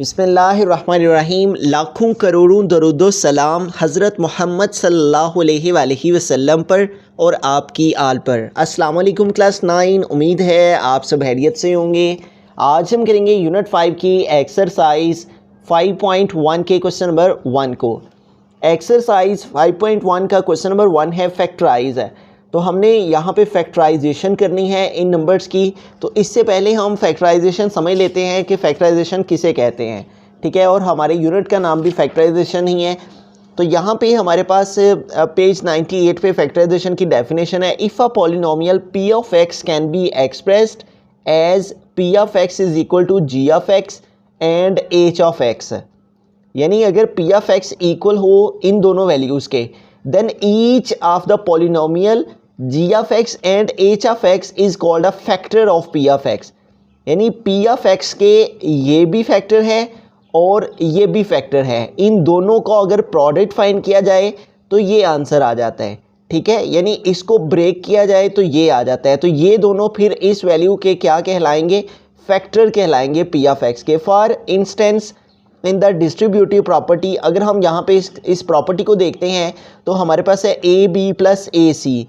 बिस्मिल्लाहिर्रहमानिर्रहीम। लाखों करोड़ों दरूदो सलाम हज़रत मोहम्मद सल्लल्लाहु अलैहि वसल्लम पर और आपकी आल पर। अस्सलाम वालेकुम क्लास 9। उम्मीद है आप सब खैरियत से होंगे। आज हम करेंगे यूनिट 5 की एक्सरसाइज 5.1 के क्वेश्चन नंबर 1 को। एक्सरसाइज 5.1 का क्वेश्चन नंबर 1 है फैक्टराइज है। तो हमने यहाँ पे फैक्टराइजेशन करनी है इन नंबर्स की। तो इससे पहले हम फैक्टराइजेशन समझ लेते हैं कि फैक्टराइजेशन किसे कहते हैं, ठीक है। और हमारे यूनिट का नाम भी फैक्टराइजेशन ही है। तो यहाँ पे हमारे पास पेज 98 पे फैक्टराइजेशन की डेफिनेशन है। If a polynomial p of x can be expressed as p of x is equal to g of x and h of x, यानी अगर पी ऑफ एक्स इक्वल हो इन दोनों वैल्यूज़ के, then each of the polynomial g of x and h of x is called a factor of p of x. यानी p of x के ये भी factor है और ये भी फैक्टर है। इन दोनों को अगर प्रोडक्ट फाइंड किया जाए तो ये आंसर आ जाता है, ठीक है। यानी इसको ब्रेक किया जाए तो ये आ जाता है। तो ये दोनों फिर इस वैल्यू के क्या कहलाएंगे? फैक्टर कहलाएंगे पी ऑफ एक्स के। For instance in the distributive property, अगर हम यहाँ पे इस प्रॉपर्टी को देखते हैं तो हमारे पास है ए बी प्लस ए सी।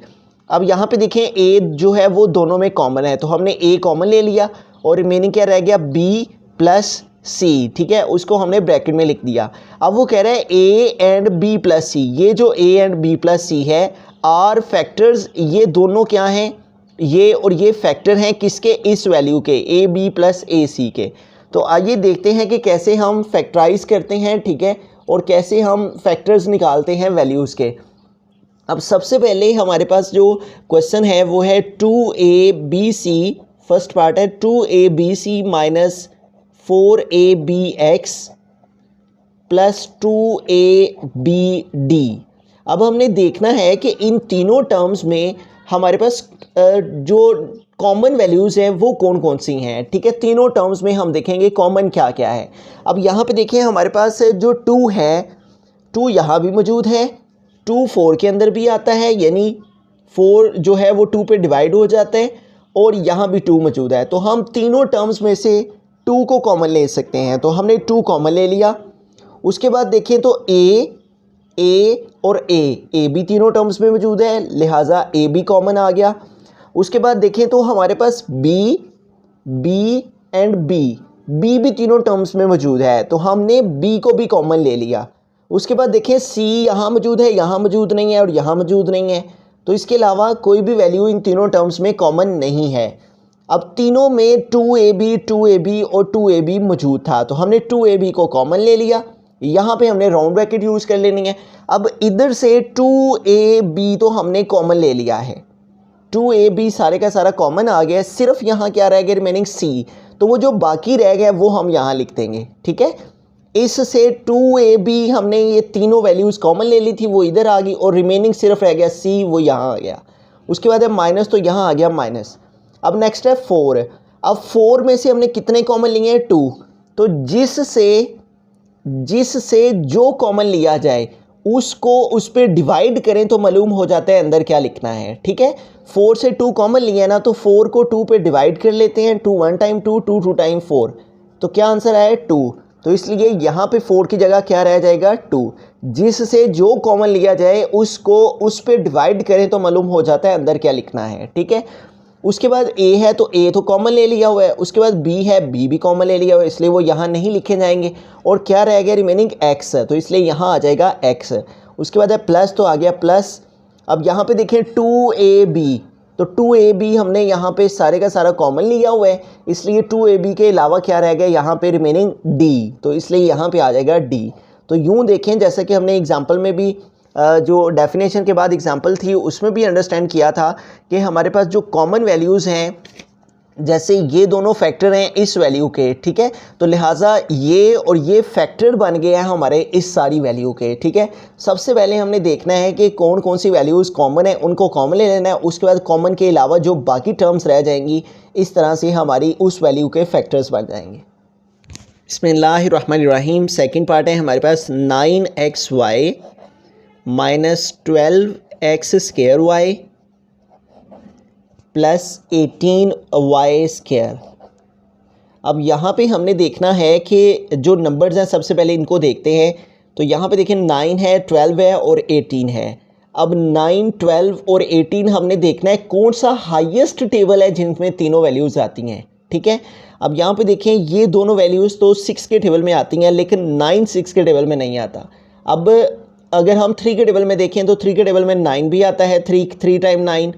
अब यहाँ पे देखें ए जो है वो दोनों में कॉमन है, तो हमने ए कॉमन ले लिया और रिमेनिंग क्या रह गया? बी प्लस सी, ठीक है। उसको हमने ब्रैकेट में लिख दिया। अब वो कह रहा है ए एंड बी प्लस सी, ये जो ए एंड बी प्लस सी है आर फैक्टर्स। ये दोनों क्या हैं? ये और ये फैक्टर हैं किसके? इस वैल्यू के, ए बी प्लस ए सी के। तो आइए देखते हैं कि कैसे हम फैक्टराइज करते हैं, ठीक है, और कैसे हम फैक्टर्स निकालते हैं वैल्यूज़ के। अब सबसे पहले हमारे पास जो क्वेश्चन है वो है 2ab फर्स्ट पार्ट है 2abc minus 4abx plus 2abd। अब हमने देखना है कि इन तीनों टर्म्स में हमारे पास जो कॉमन वैल्यूज़ हैं वो कौन कौन सी हैं, ठीक है। तीनों टर्म्स में हम देखेंगे कॉमन क्या क्या है। अब यहाँ पे देखिए हमारे पास जो 2 है, 2 यहाँ भी मौजूद है, 2 4 के अंदर भी आता है, यानी 4 जो है वो 2 पे डिवाइड हो जाता है, और यहाँ भी 2 मौजूद है। तो हम तीनों टर्म्स में से 2 को कॉमन ले सकते हैं। तो हमने 2 कॉमन ले लिया। उसके बाद देखें तो ए और ए भी तीनों टर्म्स में मौजूद है, लिहाजा ए भी कॉमन आ गया। उसके बाद देखें तो हमारे पास बी एंड बी भी तीनों टर्म्स में मौजूद है, तो हमने बी को भी कॉमन ले लिया। उसके बाद देखें सी यहाँ मौजूद है, यहाँ मौजूद नहीं है और यहाँ मौजूद नहीं है। तो इसके अलावा कोई भी वैल्यू इन तीनों टर्म्स में कॉमन नहीं है। अब तीनों में 2ab और 2ab मौजूद था, तो हमने 2ab को कॉमन ले लिया। यहाँ पे हमने राउंड ब्रैकेट यूज़ कर लेनी है। अब इधर से 2ab तो हमने कॉमन ले लिया है, 2ab सारे का सारा कॉमन आ गया। सिर्फ यहाँ क्या रह गया? रिमेनिंग सी। तो वो जो बाकी रह गया वो हम यहाँ लिख देंगे, ठीक है। इससे 2ab हमने ये तीनों वैल्यूज़ कॉमन ले ली थी, वो इधर आ गई, और रिमेनिंग सिर्फ रह गया सी, वो यहाँ आ गया। उसके बाद है माइनस, तो यहाँ आ गया माइनस। अब नेक्स्ट है 4। अब 4 में से हमने कितने कॉमन लिए हैं? 2। तो जिससे जो कॉमन लिया जाए उसको उस पर डिवाइड करें तो मालूम हो जाता है अंदर क्या लिखना है, ठीक है। 4 से 2 कॉमन लिया ना, तो 4 को 2 पे डिवाइड कर लेते हैं। 2 1 टाइम 2, 2 2 टाइम 4, तो क्या आंसर आया? 2। तो इसलिए यहाँ पे 4 की जगह क्या रह जाएगा? 2। जिससे जो कॉमन लिया जाए उसको उस पर डिवाइड करें तो मालूम हो जाता है अंदर क्या लिखना है, ठीक है। उसके बाद ए है, तो ए तो कॉमन ले लिया हुआ है। उसके बाद बी है, बी भी कॉमन ले लिया हुआ है, इसलिए वो यहाँ नहीं लिखे जाएंगे। और क्या रह गया? रिमेनिंग एक्स, तो इसलिए यहाँ आ जाएगा एक्स। उसके बाद है प्लस, तो आ गया प्लस। अब यहाँ पे देखें 2ab, तो 2ab हमने यहाँ पे सारे का सारा कॉमन लिया हुआ है, इसलिए 2ab के अलावा क्या रह गया? यहाँ पे रिमेनिंग डी, तो इसलिए यहाँ पे आ जाएगा डी। तो यूँ देखें जैसे कि हमने एग्जाम्पल में भी जो डेफिनेशन के बाद एग्जाम्पल थी उसमें भी अंडरस्टैंड किया था कि हमारे पास जो कॉमन वैल्यूज़ हैं, जैसे ये दोनों फैक्टर हैं इस वैल्यू के, ठीक है, तो लिहाजा ये और ये फैक्टर बन गए हैं हमारे इस सारी वैल्यू के, ठीक है। सबसे पहले हमने देखना है कि कौन कौन सी वैल्यूज़ कॉमन है, उनको कॉमन ले लेना है। उसके बाद कॉमन के अलावा जो बाकी टर्म्स रह जाएंगी, इस तरह से हमारी उस वैल्यू के फैक्टर्स बन जाएंगे। बिस्मिल्लाहिर्रहमानिर्रहीम। सेकेंड पार्ट है हमारे पास 9xy minus 12x square y plus 18y square. अब यहाँ पे हमने देखना है कि जो नंबर्स हैं सबसे पहले इनको देखते हैं। तो यहाँ पे देखें 9 है, 12 है और 18 है। अब 9, 12 और 18 हमने देखना है कौन सा हाईएस्ट टेबल है जिनमें तीनों वैल्यूज़ आती हैं। ठीक है, अब यहाँ पे देखें ये दोनों वैल्यूज़ तो 6 के टेबल में आती हैं, लेकिन 9 6 के टेबल में नहीं आता। अब अगर हम 3 के टेबल में देखें तो 3 के टेबल में 9 भी आता है, 3 टाइम 9।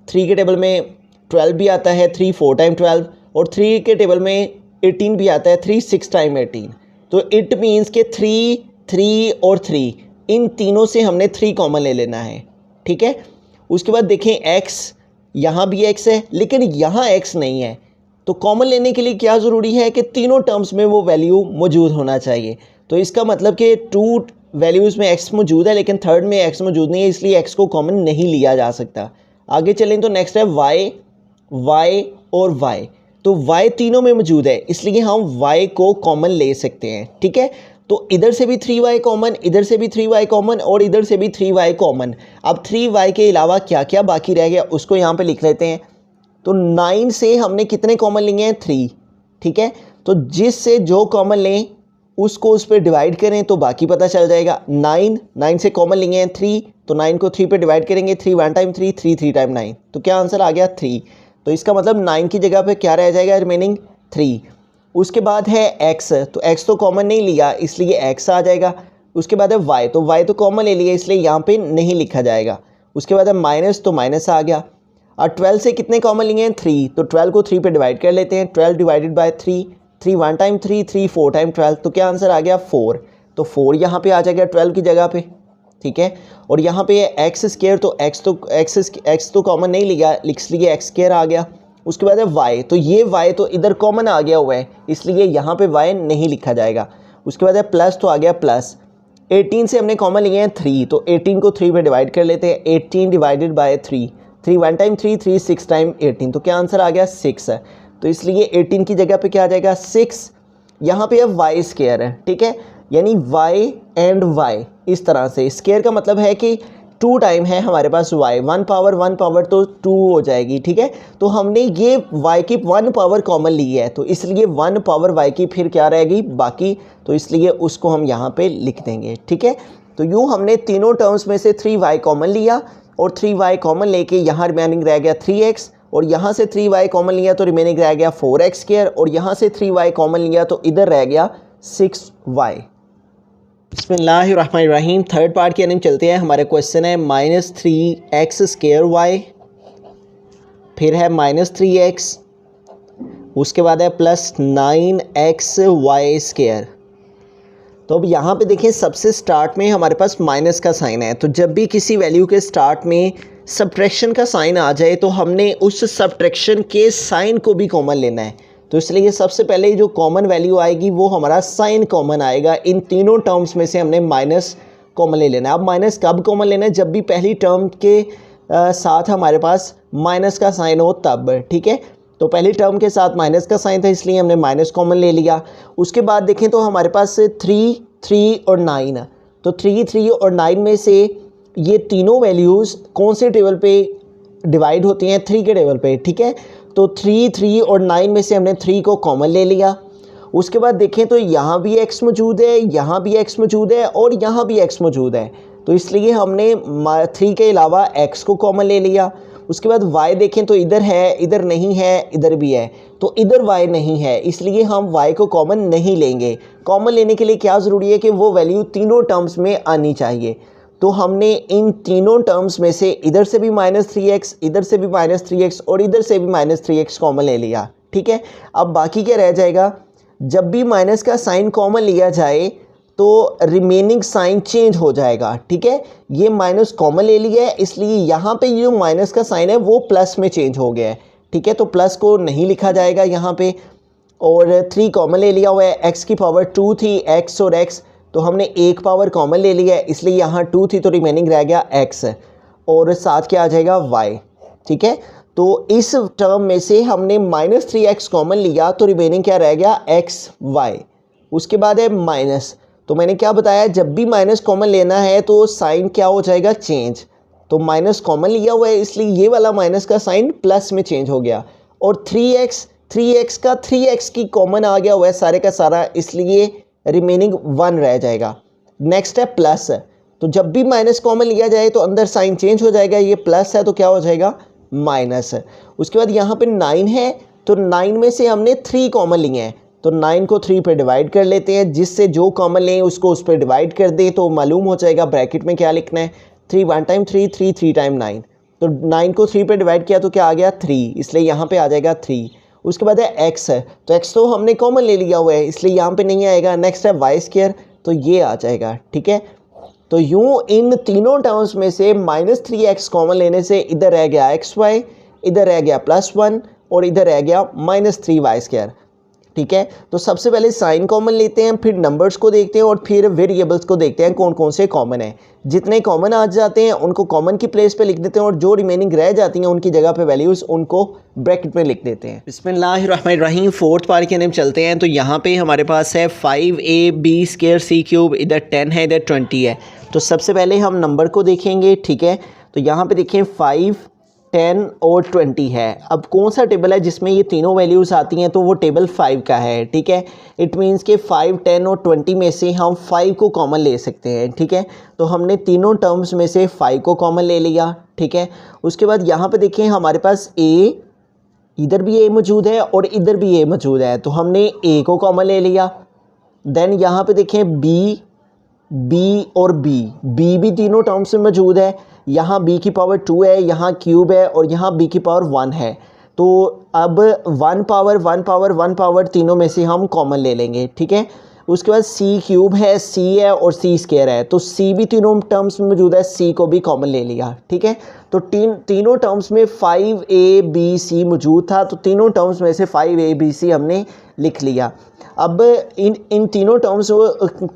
3 के टेबल में 12 भी आता है, 3 4 टाइम 12। और 3 के टेबल में 18 भी आता है, 3 6 टाइम 18। तो इट मीन्स के 3 3 और 3 इन तीनों से हमने 3 कॉमन ले लेना है। ठीक है, उसके बाद देखें x, यहाँ भी x है लेकिन यहाँ x नहीं है। तो कॉमन लेने के लिए क्या ज़रूरी है कि तीनों टर्म्स में वो वैल्यू मौजूद होना चाहिए। तो इसका मतलब कि 2 वैल्यूज़ में x मौजूद है लेकिन थर्ड में x मौजूद नहीं है, इसलिए x को कॉमन नहीं लिया जा सकता। आगे चलें तो नेक्स्ट है y, y और y। तो y तीनों में मौजूद है, इसलिए हम y को कॉमन ले सकते हैं। ठीक है, तो इधर से भी 3y कॉमन, इधर से भी 3y कॉमन और इधर से भी 3y कॉमन। अब 3y के अलावा क्या क्या बाकी रह गया उसको यहाँ पे लिख लेते हैं। तो 9 से हमने कितने कॉमन लिए हैं? 3। ठीक है, तो जिससे जो कॉमन लें उसको उस पर डिवाइड करें तो बाकी पता चल जाएगा। 9 से कॉमन लिए हैं 3, तो 9 को 3 पे डिवाइड करेंगे। 3 1 टाइम 3, 3 टाइम 9, तो क्या आंसर आ गया? 3। तो इसका मतलब 9 की जगह पे क्या रह जाएगा? रिमेनिंग 3। उसके बाद है x, तो x तो कॉमन नहीं लिया इसलिए x आ जाएगा। उसके बाद है y, तो y तो कॉमन ले लिया इसलिए यहाँ पे नहीं लिखा जाएगा। उसके बाद है माइनस, तो माइनस आ गया। और 12 से कितने कॉमन लिए हैं? 3, तो 12 को 3 पे डिवाइड कर लेते हैं। 12 डिवाइडेड बाय 3, 3 1 टाइम 3, 3 4 टाइम 12, तो क्या आंसर आ गया? 4। तो 4 यहाँ पे आ जाएगा 12 की जगह पे। ठीक है, और यहाँ पे एक्स स्क्वायर, तो x तो कॉमन नहीं लिया इसलिए x स्क्वायर आ गया। उसके बाद है y, तो ये y तो इधर कॉमन आ गया हुआ है इसलिए यहाँ पे y नहीं लिखा जाएगा। उसके बाद है प्लस, तो आ गया प्लस। 18 से हमने कॉमन लिए हैं 3, तो 18 को 3 पे डिवाइड कर लेते हैं। 18 डिवाइडेड बाय 3, 3 1 टाइम 3, 3 6 टाइम 18, तो क्या आंसर आ गया? 6 है। तो इसलिए 18 की जगह पे क्या आ जाएगा? 6। यहाँ पे अब y स्क्वायर है। ठीक है, यानी y एंड y इस तरह से। स्क्वायर का मतलब है कि 2 टाइम है हमारे पास y, 1 पावर तो 2 हो जाएगी। ठीक है, तो हमने ये y की 1 पावर कॉमन ली है, तो इसलिए 1 पावर y की फिर क्या रहेगी? बाकी, तो इसलिए उसको हम यहाँ पे लिख देंगे। ठीक है, तो यूँ हमने तीनों टर्म्स में से 3y कॉमन लिया और 3y कॉमन लेके यहाँ रिमेनिंग रह गया 3x, और यहाँ से 3y कॉमन लिया तो रिमेनिंग रह गया 4x स्क्वायर, और यहाँ से 3y कॉमन लिया तो इधर रह गया 6y। बिस्मिल्लाहिर्रहमानिर्रहीम। थर्ड पार्ट की रनिंग चलते हैं। हमारे क्वेश्चन है -3x स्क्वायर y, फिर है -3x, उसके बाद है +9xy स्क्वायर। तो अब यहाँ पे देखें सबसे स्टार्ट में हमारे पास माइनस का साइन है, तो जब भी किसी वैल्यू के स्टार्ट में सब्ट्रैक्शन का साइन आ जाए तो हमने उस सब्ट्रैक्शन के साइन को भी कॉमन लेना है। तो इसलिए सबसे पहले जो कॉमन वैल्यू आएगी वो हमारा साइन कॉमन आएगा। इन तीनों टर्म्स में से हमने माइनस कॉमन ले लेना है। अब माइनस कब कॉमन लेना है? जब भी पहली टर्म के साथ हमारे पास माइनस का साइन हो तब। ठीक है, तो पहली टर्म के साथ माइनस का साइन था इसलिए हमने माइनस कॉमन ले लिया। उसके बाद देखें तो हमारे पास 3 3 और 9, तो 3 3 और 9 में से ये तीनों वैल्यूज़ कौन से टेबल पे डिवाइड होती हैं? 3 के टेबल पे। ठीक है, तो 3 3 और 9 में से हमने 3 को कॉमन ले लिया। उसके बाद देखें तो यहाँ भी x मौजूद है, यहाँ भी x मौजूद है और यहाँ भी x मौजूद है, तो इसलिए हमने 3 के अलावा x को कॉमन ले लिया। उसके बाद y देखें तो इधर है, इधर नहीं है, इधर भी है, तो इधर y नहीं है इसलिए हम y को कॉमन नहीं लेंगे। कॉमन लेने के लिए क्या ज़रूरी है कि वो वैल्यू तीनों टर्म्स में आनी चाहिए। तो हमने इन तीनों टर्म्स में से इधर से भी -3x, इधर से भी -3x और इधर से भी -3x कॉमन ले लिया। ठीक है, अब बाकी क्या रह जाएगा? जब भी माइनस का साइन कॉमन लिया जाए तो रिमेनिंग साइन चेंज हो जाएगा। ठीक है, ये माइनस कॉमन ले लिया है इसलिए यहाँ पे जो माइनस का साइन है वो प्लस में चेंज हो गया है। ठीक है, तो प्लस को नहीं लिखा जाएगा यहाँ पे। और 3 कॉमन ले लिया हुआ है, x की पावर 2 थी, x और x, तो हमने एक पावर कॉमन ले लिया है इसलिए यहाँ 2 थी तो रिमेनिंग रह गया x और साथ क्या आ जाएगा? y। ठीक है, तो इस टर्म में से हमने -3x कॉमन लिया तो रिमेनिंग क्या रह गया? x y। उसके बाद है माइनस, तो मैंने क्या बताया? जब भी माइनस कॉमन लेना है तो साइन क्या हो जाएगा? चेंज। तो माइनस कॉमन लिया हुआ है इसलिए ये वाला माइनस का साइन प्लस में चेंज हो गया। और 3x 3x का 3x की कॉमन आ गया हुआ है सारे का सारा, इसलिए रिमेनिंग 1 रह जाएगा। नेक्स्ट है प्लस, तो जब भी माइनस कॉमन लिया जाए तो अंदर साइन चेंज हो जाएगा, ये प्लस है तो क्या हो जाएगा माइनस। उसके बाद यहाँ पे 9 है, तो 9 में से हमने 3 कॉमन लिए हैं, तो 9 को 3 पे डिवाइड कर लेते हैं, जिससे जो कॉमन लें उसको उस पर डिवाइड कर दें तो मालूम हो जाएगा ब्रैकेट में क्या लिखना है। 3 1 टाइम 3, 3 3 टाइम 9, तो 9 को 3 पे डिवाइड किया तो क्या आ गया 3, इसलिए यहाँ पे आ जाएगा 3। उसके बाद है x है, तो x तो हमने कॉमन ले लिया हुआ है इसलिए यहाँ पे नहीं आएगा। नेक्स्ट है वाई स्क्वायर, तो ये आ जाएगा, ठीक है। तो यूँ इन तीनों टर्म्स में से -3x कॉमन लेने से इधर रह गया xy, इधर रह गया +1 और इधर रह गया -3y स्क्वायर, ठीक है। तो सबसे पहले साइन कॉमन लेते हैं, फिर नंबर्स को देखते हैं और फिर वेरिएबल्स को देखते हैं कौन कौन से कॉमन है। जितने कॉमन आ जाते हैं उनको कॉमन की प्लेस पे लिख देते हैं और जो रिमेनिंग रह जाती हैं उनकी जगह पे वैल्यूज़ उनको ब्रैकेट में लिख देते हैं। बिस्मिल्लाहिर्रहमानिर्रहीम, फोर्थ पार्ट के अंदर चलते हैं। तो यहाँ पे हमारे पास है 5ab² c³, इधर 10 है इधर 20 है। तो सबसे पहले हम नंबर को देखेंगे, ठीक है। तो यहाँ पे देखें 5, 10 और 20 है। अब कौन सा टेबल है जिसमें ये तीनों वैल्यूज़ आती हैं, तो वो टेबल 5 का है, ठीक है। इट मीन्स के 5, 10 और 20 में से हम 5 को कॉमन ले सकते हैं, ठीक है। तो हमने तीनों टर्म्स में से 5 को कॉमन ले लिया, ठीक है। उसके बाद यहाँ पे देखें हमारे पास a, इधर भी a मौजूद है और इधर भी a मौजूद है, तो हमने a को कॉमन ले लिया। देन यहाँ पे देखें b और b भी तीनों टर्म्स में मौजूद है। यहाँ b की पावर 2 है, यहाँ क्यूब है और यहाँ b की पावर 1 है। तो अब 1 पावर 1 पावर 1 पावर तीनों में से हम कॉमन ले लेंगे, ठीक है। उसके बाद c क्यूब है, c है और c स्क्वायर है, तो c भी तीनों टर्म्स में मौजूद है, c को भी कॉमन ले लिया, ठीक है। तो तीनों टर्म्स में 5ab मौजूद था, तो तीनों टर्म्स में से 5abc हमने लिख लिया। अब इन तीनों टर्म्स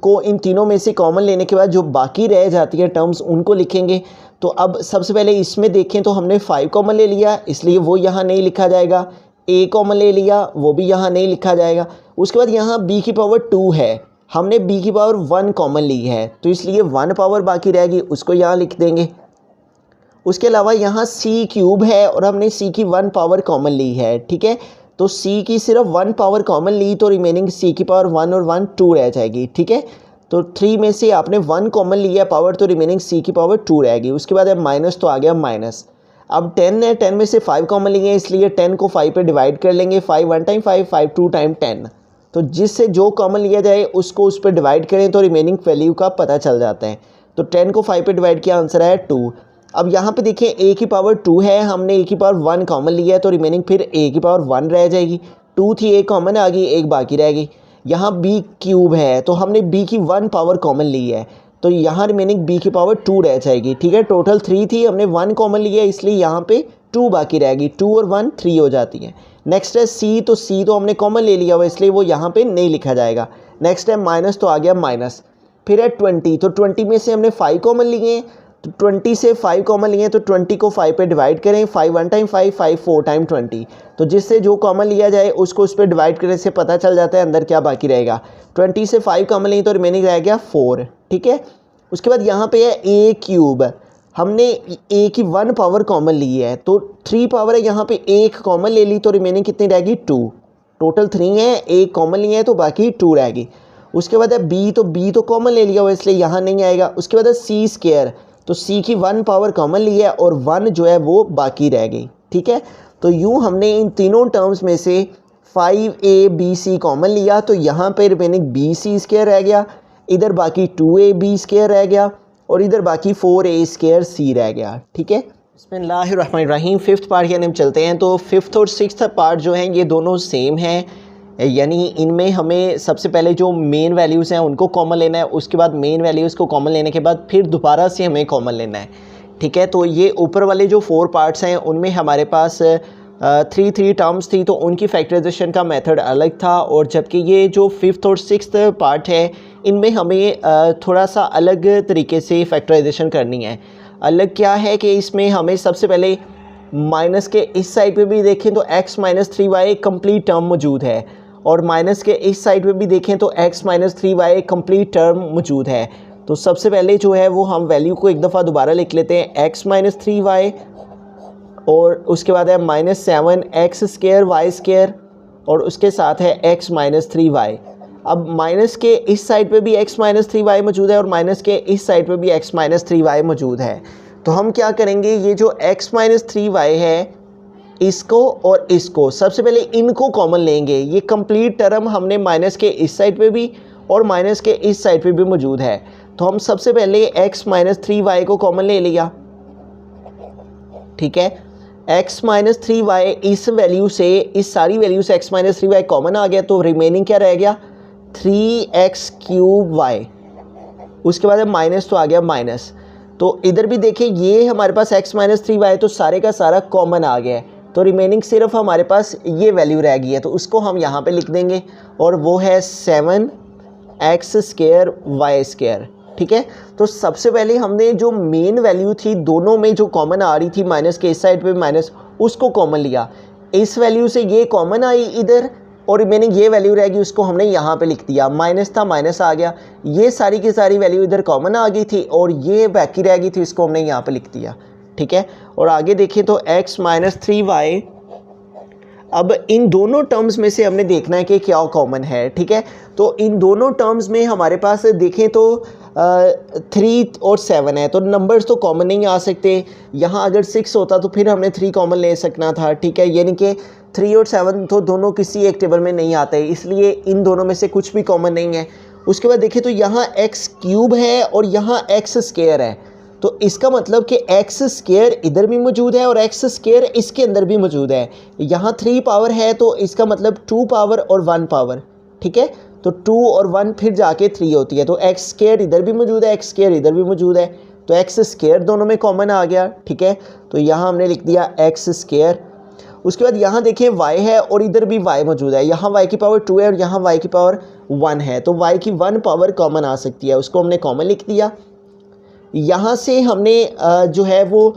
को इन तीनों में से कॉमन लेने के बाद जो बाकी रह जाती है टर्म्स उनको लिखेंगे। तो अब सबसे पहले इसमें देखें तो हमने 5 कॉमन ले लिया, इसलिए वो यहाँ नहीं लिखा जाएगा। a कॉमन ले लिया, वो भी यहाँ नहीं लिखा जाएगा। उसके बाद यहाँ b की पावर 2 है, हमने b की पावर 1 कॉमन ली है, तो इसलिए 1 पावर बाकी रहेगी, उसको यहाँ लिख देंगे। उसके अलावा यहाँ c क्यूब है और हमने c की 1 पावर कॉमन ली है, ठीक है। तो c की सिर्फ 1 पावर कॉमन ली तो रिमेनिंग c की पावर 1 और 1 2 रह जाएगी, ठीक है। तो 3 में से आपने 1 कॉमन लिया पावर, तो रिमेनिंग c की पावर 2 रहेगी। उसके बाद अब माइनस, तो आ गया माइनस। अब 10 है, 10 में से 5 कॉमन लिए इसलिए 10 को 5 पे डिवाइड कर लेंगे। 5 1 टाइम 5, 5 2 टाइम 10, तो जिससे जो कॉमन लिया जाए उसको उस पर डिवाइड करें तो रिमेनिंग वैल्यू का पता चल जाता है। तो 10 को 5 पे डिवाइड किया, आंसर है 2। अब यहाँ पे देखिए a की पावर 2 है, हमने a की पावर 1 कॉमन लिया है, तो रिमेनिंग फिर a की पावर 1 रह जाएगी। 2 थी, एक कॉमन आ गई, एक बाकी रह गई। यहाँ b क्यूब है, तो हमने b की 1 पावर कॉमन ली है, तो यहाँ रिमेनिंग b की पावर 2 रह जाएगी, ठीक है। टोटल 3 थी, हमने 1 कॉमन लिया है, इसलिए यहाँ पे 2 बाकी रहेगी। 2 और 1 3 हो जाती है। नेक्स्ट है c, तो c तो हमने कॉमन ले लिया हुआ इसलिए वो यहाँ पे नहीं लिखा जाएगा। नेक्स्ट है माइनस, तो आ गया माइनस। फिर है 20, तो 20 में से हमने 5 कॉमन लिए हैं, तो 20 से 5 कॉमन लिए तो 20 को 5 पे डिवाइड करें। 5 1 टाइम 5, 5 4 टाइम 20, तो जिससे जो कॉमन लिया जाए उसको उस पर डिवाइड करने से पता चल जाता है अंदर क्या बाकी रहेगा। 20 से 5 कॉमन लिए तो रिमेनिंग रह गया 4, ठीक है। उसके बाद यहाँ पे है a क्यूब, हमने a की 1 पावर कॉमन ली है, तो 3 पावर है, यहाँ पे 1 कॉमन ले ली तो रिमेनिंग कितनी रहेगी 2। टोटल 3 है, 1 कॉमन लिए है तो बाकी 2 रहेगी। उसके बाद है b, तो b तो कॉमन ले लिया हुआ इसलिए यहाँ नहीं आएगा। उसके बाद है c स्क्वायर, तो c की 1 पावर कॉमन ली है और 1 जो है वो बाकी रह गई, ठीक है। तो यूँ हमने इन तीनों टर्म्स में से 5abc कॉमन लिया, तो यहाँ पे रिमेनिंग bc स्क्वायर रह गया, इधर बाकी 2ab स्क्वायर रह गया और इधर बाकी 4a स्क्वायर c रह गया, ठीक है। बिस्मिल्लाहिर्रहमानिर्रहीम, फिफ्थ पार्ट के अंदर चलते हैं। तो फिफ्थ और सिक्स्थ पार्ट जो हैं ये दोनों सेम हैं, यानी इनमें हमें सबसे पहले जो मेन वैल्यूज़ हैं उनको कॉमन लेना है, उसके बाद मेन वैल्यूज़ को कॉमन लेने के बाद फिर दोबारा से हमें कॉमन लेना है, ठीक है। तो ये ऊपर वाले जो 4 पार्ट्स हैं उनमें हमारे पास 3 टर्म्स थी, तो उनकी फैक्टराइजेशन का मेथड अलग था, और जबकि ये जो फिफ्थ और सिक्स्थ पार्ट है इनमें हमें थोड़ा सा अलग तरीके से फैक्टराइजेशन करनी है। अलग क्या है कि इसमें हमें सबसे पहले माइनस के इस साइड पे भी देखें तो x - 3y कंप्लीट टर्म मौजूद है, और माइनस के इस साइड पे भी देखें तो x - 3y कंप्लीट टर्म मौजूद है। तो सबसे पहले जो है वो हम वैल्यू को एक दफ़ा दोबारा लिख लेते हैं, x - 3y, और उसके बाद है -7x² y² और उसके साथ है x माइनस 3y। अब माइनस के इस साइड पे भी x माइनस 3y मौजूद है और माइनस के इस साइड पे भी x माइनस 3y मौजूद है। तो हम क्या करेंगे, ये जो x माइनस 3y है इसको और इसको सबसे पहले इनको कॉमन लेंगे। ये कंप्लीट टर्म हमने माइनस के इस साइड पे भी और माइनस के इस साइड पे भी मौजूद है। तो हम सबसे पहले x माइनस 3y को कॉमन ले लिया, ठीक है। x माइनस 3y इस वैल्यू से, इस सारी वैल्यू से x माइनस 3y कॉमन आ गया, तो रिमेनिंग क्या रह गया 3x क्यूब y। उसके बाद माइनस तो आ गया माइनस, तो इधर भी देखिए ये हमारे पास x माइनस 3y तो सारे का सारा कॉमन आ गया है, तो रिमेनिंग सिर्फ हमारे पास ये वैल्यू रह गई है, तो उसको हम यहाँ पे लिख देंगे और वो है 7x स्क्वायर y स्क्वायर, ठीक है। तो सबसे पहले हमने जो मेन वैल्यू थी दोनों में जो कॉमन आ रही थी माइनस के इस साइड पे माइनस, उसको कॉमन लिया। इस वैल्यू से ये कॉमन आई इधर और रिमेनिंग ये वैल्यू रहेगी, उसको हमने यहाँ पे लिख दिया। माइनस था माइनस आ गया, ये सारी की सारी वैल्यू इधर कॉमन आ गई थी और ये बाकी रह गई थी, इसको हमने यहाँ पे लिख दिया, ठीक है। और आगे देखें तो x माइनस 3y, अब इन दोनों टर्म्स में से हमने देखना है कि क्या कॉमन है, ठीक है। तो इन दोनों टर्म्स में हमारे पास देखें तो 3 और 7 है, तो नंबर्स तो कॉमन नहीं आ सकते। यहाँ अगर 6 होता तो फिर हमने 3 कॉमन ले सकना था, ठीक है। यानी कि 3 और 7 तो दोनों किसी एक टेबल में नहीं आते, इसलिए इन दोनों में से कुछ भी कॉमन नहीं है। उसके बाद देखिए तो यहाँ x क्यूब है और यहाँ x स्क्वायर है, तो इसका मतलब कि x स्क्वायर इधर भी मौजूद है और x स्क्वायर इसके अंदर भी मौजूद है। यहाँ 3 पावर है तो इसका मतलब 2 पावर और 1 पावर, ठीक है। तो 2 और 1 फिर जाके 3 होती है, तो x स्क्वायर इधर भी मौजूद है, x स्क्वायर इधर भी मौजूद है, तो x स्क्वायर दोनों में कॉमन आ गया, ठीक है। तो यहाँ हमने लिख दिया x स्क्वायर। उसके बाद यहाँ देखिए y है और इधर भी y मौजूद है, यहाँ y की पावर 2 है और यहाँ y की पावर 1 है, तो y की 1 पावर कॉमन आ सकती है, उसको हमने कॉमन लिख दिया। यहाँ से हमने जो है वो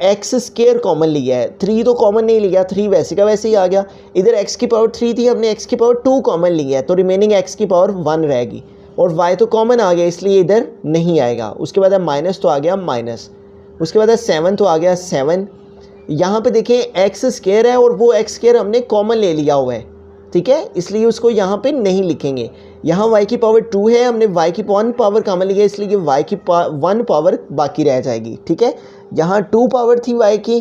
x स्क्वायर कॉमन लिया है, 3 तो कॉमन नहीं लिया, 3 वैसे का वैसे ही आ गया। इधर x की पावर 3 थी, हमने x की पावर 2 कॉमन लिया है, तो रिमेनिंग x की पावर 1 रहेगी और y तो कॉमन आ गया इसलिए इधर नहीं आएगा। उसके बाद माइनस तो आ गया माइनस, उसके बाद 7 तो आ गया 7। यहाँ पे देखें x स्क्वायर है और वो x स्क्वायर हमने कॉमन ले लिया हुआ है, ठीक है, इसलिए उसको यहाँ पे नहीं लिखेंगे। यहाँ y की पावर 2 है, हमने y की 1 पावर कॉमन लिया इसलिए y की 1 पावर बाकी रह जाएगी, ठीक है। यहाँ 2 पावर थी y की,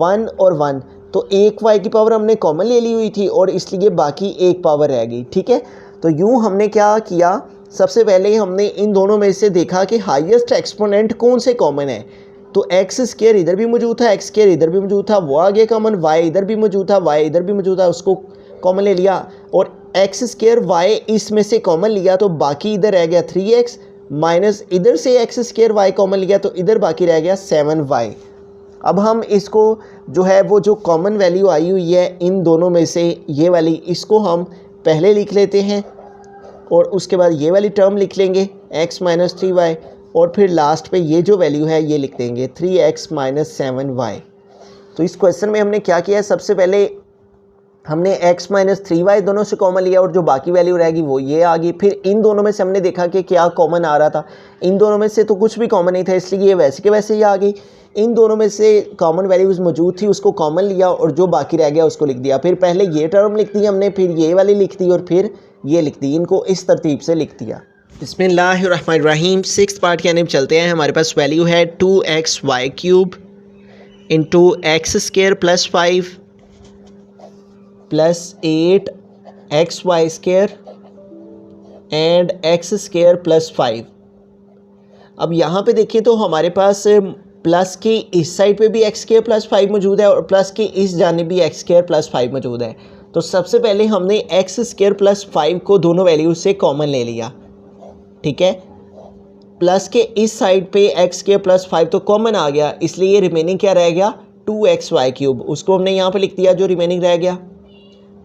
1 और 1, तो एक y की पावर हमने कॉमन ले ली हुई थी और इसलिए बाकी 1 पावर रह गई, ठीक है। तो यूँ हमने क्या किया, सबसे पहले हमने इन दोनों में से देखा कि हाईएस्ट एक्सपोनेंट कौन से कॉमन है, तो x स्क्वायर इधर भी मौजूद था, x स्क्वायर इधर भी मौजूद था, वो आ गया कॉमन, y इधर भी मौजूद था, y इधर भी मौजूद था, उसको कॉमन ले लिया और x स्क्वायर y इसमें से कॉमन लिया, तो बाकी इधर रह गया 3x माइनस इधर से x स्क्वायर y कॉमन लिया, तो इधर बाकी रह गया 7y। अब हम इसको जो है वो जो कॉमन वैल्यू आई हुई है इन दोनों में से ये वाली, इसको हम पहले लिख लेते हैं और उसके बाद ये वाली टर्म लिख लेंगे x माइनस 3y और फिर लास्ट पे ये जो वैल्यू है ये लिख देंगे 3x माइनस 7y। तो इस क्वेश्चन में हमने क्या किया है, सबसे पहले हमने x माइनस 3y दोनों से कॉमन लिया और जो बाकी वैल्यू रहेगी वो ये आ गई। फिर इन दोनों में से हमने देखा कि क्या कॉमन आ रहा था, इन दोनों में से तो कुछ भी कॉमन नहीं था इसलिए ये वैसे के वैसे ही आ गई। इन दोनों में से कॉमन वैल्यूज़ मौजूद थी, उसको कॉमन लिया और जो बाकी रह गया उसको लिख दिया। फिर पहले ये टर्म लिख दी हमने, फिर ये वाली लिख दी और फिर ये लिख दी, इनको इस तरतीब से लिख दिया। बिस्मिल्लाहिर्रहमानिर्रहीम। 6th पार्ट की जानिब चलते हैं। हमारे पास वैल्यू है 2xy cube into x square plus 5 plus 8xy square and x square plus 5। अब यहाँ पे देखिए तो हमारे पास प्लस के इस साइड पे भी एक्स स्क्वायर प्लस 5 मौजूद है और प्लस के इस जानिब भी एक्स स्क्वायर प्लस 5 मौजूद है। तो सबसे पहले हमने एक्स स्क्वायर प्लस 5 को दोनों वैल्यूज से कॉमन ले लिया, ठीक है। प्लस के इस साइड पे एक्स स्क्वायर प्लस 5 तो कॉमन आ गया, इसलिए रिमेनिंग क्या रह गया 2xy क्यूब, उसको हमने यहाँ पे लिख दिया जो रिमेनिंग रह गया।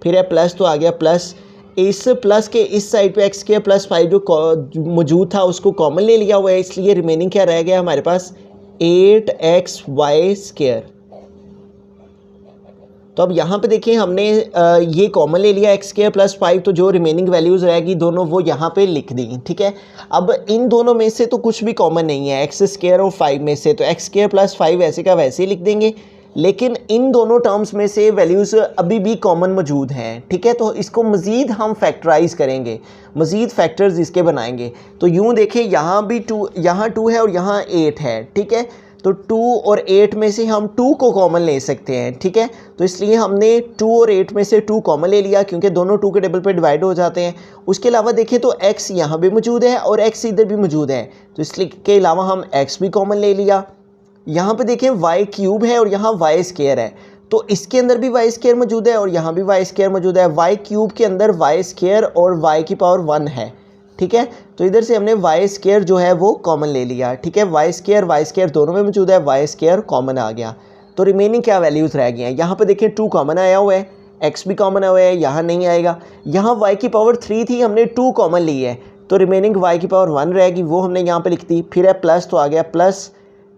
फिर है प्लस तो आ गया प्लस, इस प्लस के इस साइड पे एक्स स्क्वायर प्लस 5 जो मौजूद था उसको कॉमन ले लिया हुआ है, इसलिए रिमेनिंग क्या रह गया हमारे पास 8xy स्क्वायर। तो अब यहाँ पे देखिए हमने ये कॉमन ले लिया एक्स स्क्वायर प्लस 5, तो जो रिमेनिंग वैल्यूज़ रहेगी दोनों वो यहाँ पे लिख दी, ठीक है। अब इन दोनों में से तो कुछ भी कॉमन नहीं है, एक्स स्क्वायर और 5 में से, तो एक्स स्क्वायर प्लस 5 वैसे का वैसे ही लिख देंगे। लेकिन इन दोनों टर्म्स में से वैल्यूज़ अभी भी कॉमन मौजूद हैं, ठीक है। तो इसको मज़ीद हम फैक्टराइज़ करेंगे, मज़ीद फैक्टर्स इसके बनाएंगे। तो यूँ देखें, यहाँ भी 2, यहाँ 2 है और यहाँ 8 है, ठीक है। तो 2 और 8 में से हम 2 को कॉमन ले सकते हैं, ठीक है। तो इसलिए हमने 2 और 8 में से 2 कॉमन ले लिया, क्योंकि दोनों 2 के टेबल पे डिवाइड हो जाते हैं। उसके अलावा देखें तो x यहाँ भी मौजूद है और x इधर भी मौजूद है, तो इसलिए के अलावा हम x भी कॉमन ले लिया। यहाँ पे देखें y क्यूब है और यहाँ y स्क्वायर है, तो इसके अंदर भी y स्क्वायर मौजूद है और यहाँ भी y स्क्वायर मौजूद है। y क्यूब के अंदर y स्क्वायर और y की पावर 1 है, ठीक है। तो इधर से हमने y स्क्वायर जो है वो कॉमन ले लिया, ठीक है। y स्क्वायर दोनों में मौजूद है, y स्क्वायर कॉमन आ गया। तो रिमेनिंग क्या वैल्यूज़ रह गई हैं, यहाँ पे देखें 2 कॉमन आया हुआ है, x भी कॉमन आया हुआ है, यहाँ नहीं आएगा। यहाँ y की पावर 3 थी, हमने 2 कॉमन ली है, तो रिमेनिंग y की पावर 1 रहेगी, वो हमने यहाँ पे लिख दी। फिर है प्लस, तो आ गया प्लस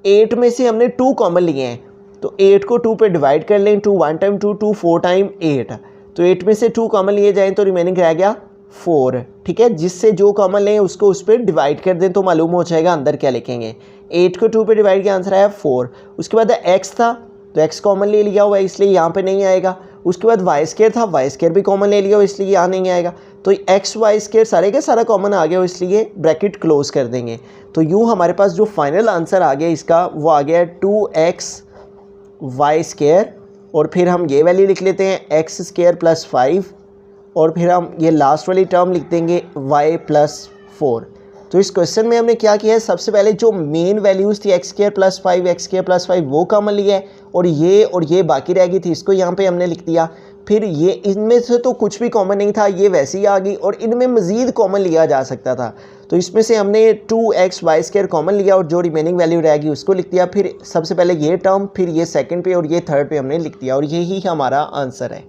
8 में से हमने 2 कॉमन लिए हैं, तो 8 को 2 पे डिवाइड कर लें, 2 1 टाइम 2, 2 4 टाइम 8, तो 8 में से 2 कॉमन लिए जाएँ तो रिमेनिंग रह गया 4, ठीक है। जिससे जो कॉमन लें उसको उस पर डिवाइड कर दें तो मालूम हो जाएगा अंदर क्या लिखेंगे। 8 को 2 पे डिवाइड किया, आंसर आया 4। उसके बाद x था, तो x कॉमन ले लिया हुआ है, इसलिए यहाँ पे नहीं आएगा। उसके बाद y स्क्वायर था, y स्क्वायर भी कॉमन ले लिया हुआ, इसलिए यहाँ नहीं आएगा। तो x y स्क्वायर सारे का सारा कॉमन आ गया, इसलिए ब्रैकेट क्लोज कर देंगे। तो यूँ हमारे पास जो फाइनल आंसर आ गया इसका, वो आ गया 2x y स्क्वायर, और फिर हम ये वैल्यू लिख लेते हैं x स्क्वायर प्लस 5, और फिर हम ये लास्ट वाली टर्म लिख देंगे y प्लस 4। तो इस क्वेश्चन में हमने क्या किया है, सबसे पहले जो मेन वैल्यूज़ थी x square plus 5, x square plus 5, वो कॉमन लिया है, और ये बाकी रह गई थी, इसको यहाँ पे हमने लिख दिया। फिर ये इनमें से तो कुछ भी कॉमन नहीं था, ये वैसे ही आ गई, और इनमें मज़ीद कॉमन लिया जा सकता था, तो इसमें से हमने 2x y स्क्वायर कॉमन लिया और जो रिमेनिंग वैल्यू रहेगी उसको लिख दिया। फिर सबसे पहले ये टर्म, फिर ये सेकंड पे और ये थर्ड पे हमने लिख दिया, और यही हमारा आंसर है।